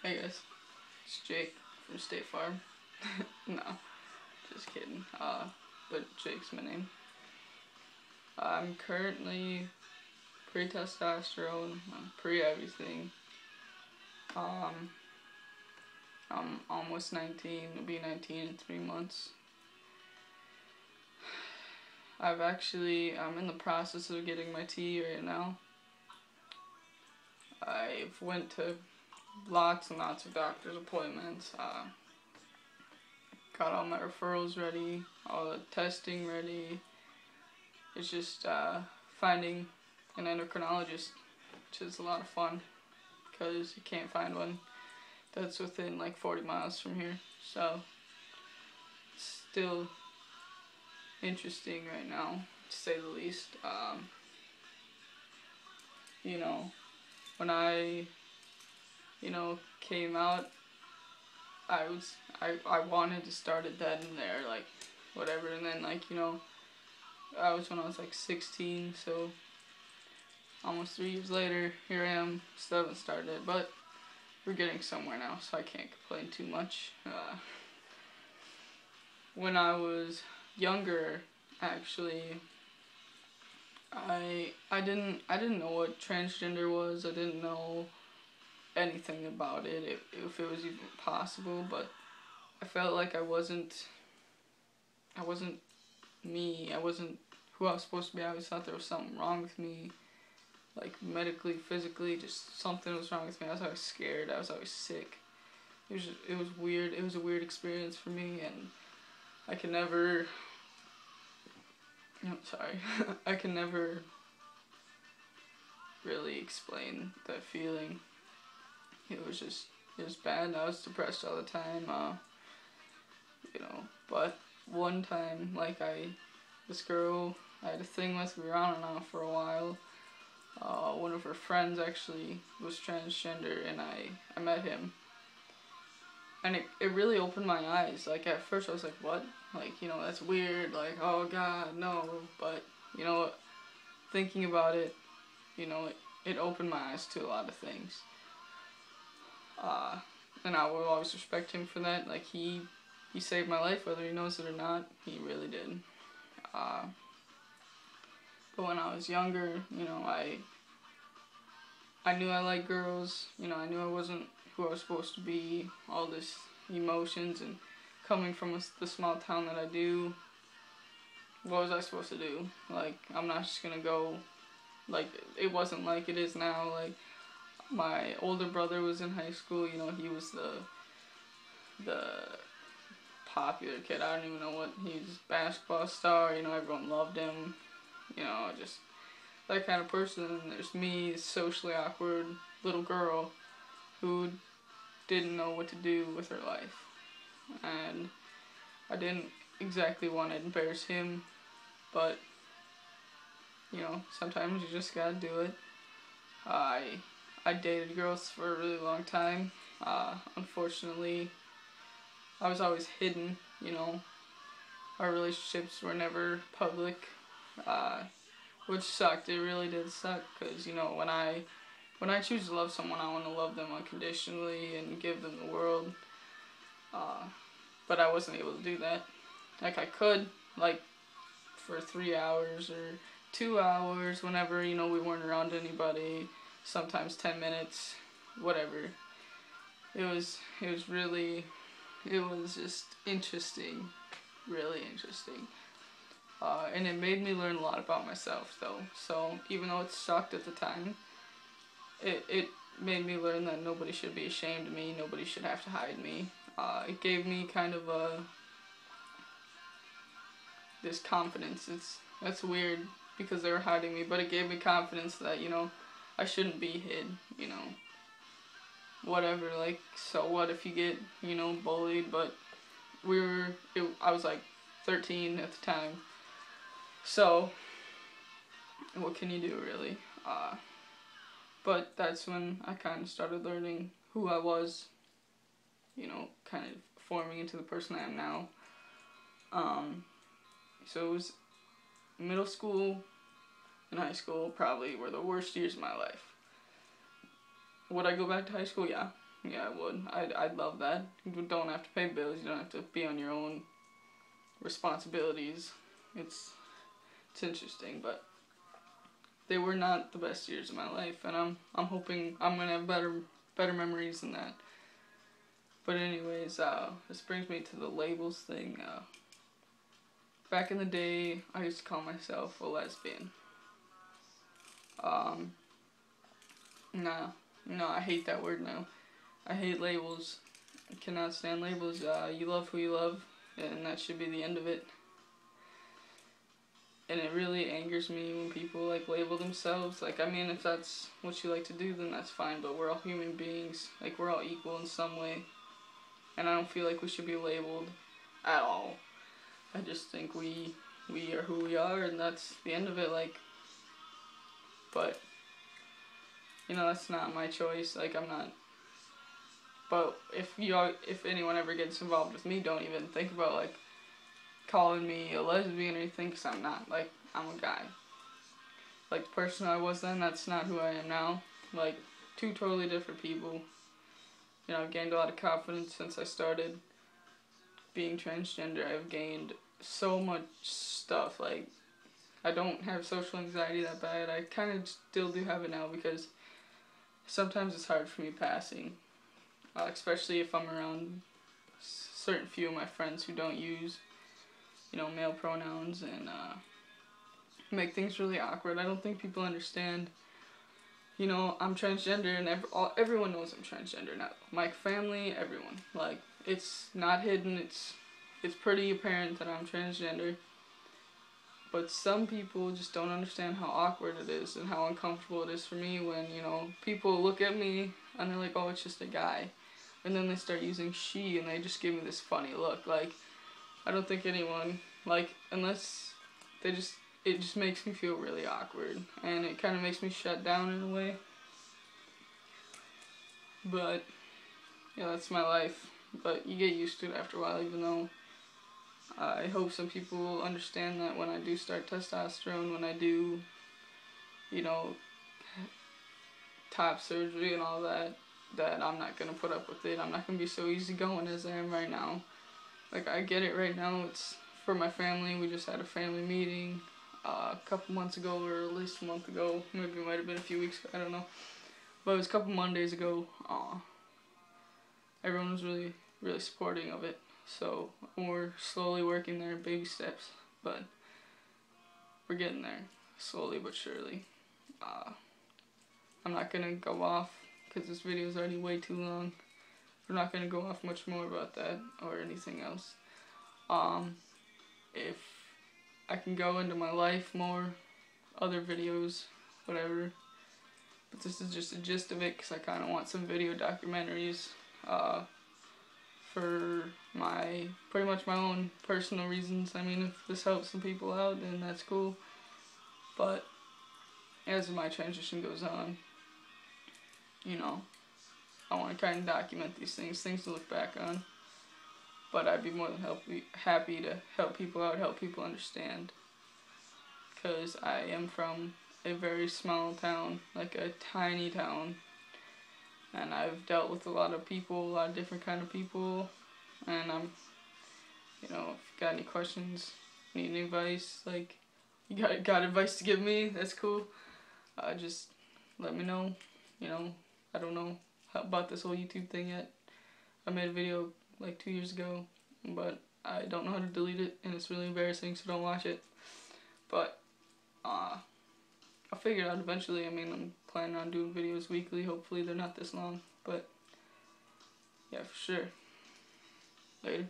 Hey guys, it's Jake from State Farm. No, just kidding. But Jake's my name. I'm currently pre-testosterone, pre-everything. Um, I'm almost 19. I'll be 19 in 3 months. I'm in the process of getting my T right now. I've went to lots and lots of doctor's appointments. Got all my referrals ready, all the testing ready. It's just finding an endocrinologist, which is a lot of fun because you can't find one that's within like 40 miles from here. So still interesting right now, to say the least. You know, when I came out, I wanted to start it then and there, like whatever, and then I was when I was like 16, so almost 3 years later, here I am, still haven't started it, but we're getting somewhere now, so I can't complain too much. When I was younger, actually, I didn't know what transgender was. I didn't know anything about it, if it was even possible, but I felt like I wasn't me. I wasn't who I was supposed to be. I always thought there was something wrong with me, like medically, physically, just something was wrong with me. I was always scared. I was always sick. It was weird. It was a weird experience for me, and I can never. I'm sorry. I can never really explain that feeling. It was bad. I was depressed all the time. But one time, this girl I had a thing with, we were on and off for a while. One of her friends actually was transgender, and I met him. And it really opened my eyes. Like, at first I was like, what? Like, that's weird. Like, oh God, no. But, thinking about it, it opened my eyes to a lot of things. And I will always respect him for that. Like, he saved my life, whether he knows it or not. He really did. But when I was younger, I knew I liked girls. I knew I wasn't who I was supposed to be. All this emotions, and coming from the small town that I do, what was I supposed to do? Like, I'm not just gonna go. Like, it wasn't like it is now. Like, my older brother was in high school. He was the popular kid. I don't even know what, he was a basketball star. Everyone loved him. Just that kind of person. And there's me, socially awkward little girl who didn't know what to do with her life. And I didn't exactly want to embarrass him, but sometimes you just gotta do it. I dated girls for a really long time. Unfortunately, I was always hidden. Our relationships were never public, which sucked. It really did suck, because when I choose to love someone, I want to love them unconditionally and give them the world. But I wasn't able to do that. Like, I could, for 3 hours or 2 hours, whenever, we weren't around anybody, sometimes 10 minutes, whatever. It was just interesting, really interesting. And it made me learn a lot about myself, though. So, even though it sucked at the time, it made me learn that nobody should be ashamed of me, nobody should have to hide me. It gave me kind of this confidence. That's weird, because they were hiding me, but it gave me confidence that, I shouldn't be hid, whatever, like, so what if you get, bullied, but I was like 13 at the time, so what can you do, really? But that's when I kind of started learning who I was, kind of forming into the person I am now. So it was middle school and high school probably were the worst years of my life. Would I go back to high school? Yeah. Yeah, I would. I'd love that. You don't have to pay bills. You don't have to be on your own responsibilities. It's interesting, but they were not the best years of my life, and I'm hoping I'm gonna have better memories than that. But anyways, this brings me to the labels thing. Back in the day, I used to call myself a lesbian. Um, nah, no, I hate that word now. I hate labels. I cannot stand labels. You love who you love, and that should be the end of it. And it really angers me when people like label themselves. Like, I mean, if that's what you like to do, then that's fine. But we're all human beings. Like, we're all equal in some way. And I don't feel like we should be labeled at all. I just think we are who we are, and that's the end of it. Like, but you know, that's not my choice. Like, I'm not. But if anyone ever gets involved with me, don't even think about like calling me a lesbian or anything, because I'm not. Like, I'm a guy. Like, the person I was then, that's not who I am now. Like, two totally different people. You know, I've gained a lot of confidence since I started being transgender. I've gained so much stuff. Like, I don't have social anxiety that bad. I kind of still do have it now, because sometimes it's hard for me passing. Especially if I'm around certain few of my friends who don't use, you know, male pronouns, and make things really awkward. I don't think people understand. You know, I'm transgender, and everyone knows I'm transgender now. My family, everyone. Like, it's not hidden. It's pretty apparent that I'm transgender. But some people just don't understand how awkward it is and how uncomfortable it is for me when, you know, people look at me and they're like, oh, it's just a guy. And then they start using she, and they just give me this funny look. Like, I don't think anyone, like, unless they just, it just makes me feel really awkward. And it kind of makes me shut down in a way. But, yeah, that's my life. But you get used to it after a while, even though I hope some people will understand that when I do start testosterone, when I do, you know, top surgery and all that, that I'm not going to put up with it. I'm not going to be so easygoing as I am right now. Like, I get it right now. It's for my family. We just had a family meeting a couple months ago, or at least a month ago. Maybe it might have been a few weeks ago. I don't know. But it was a couple Mondays ago. Everyone was really, really supporting of it. So we're slowly working there, baby steps. But we're getting there, slowly but surely. I'm not going to go off, because this video is already way too long. I'm not going to go off much more about that or anything else. If I can go into my life more, other videos, whatever. But this is just a gist of it, because I kind of want some video documentaries for pretty much my own personal reasons. I mean, if this helps some people out, then that's cool. But as my transition goes on, you know, I want to kind of document these things to look back on. But I'd be more than happy to help people out, help people understand. Because I am from a very small town, like a tiny town. And I've dealt with a lot of people, a lot of different kind of people. And you know, if you got any questions, need any advice, like, you got advice to give me, that's cool. Just let me know. You know, I don't know about this whole YouTube thing yet. I made a video like 2 years ago, but I don't know how to delete it, and it's really embarrassing, so don't watch it. But I'll figure it out eventually. I mean, I'm planning on doing videos weekly. Hopefully they're not this long, but yeah, for sure. Later.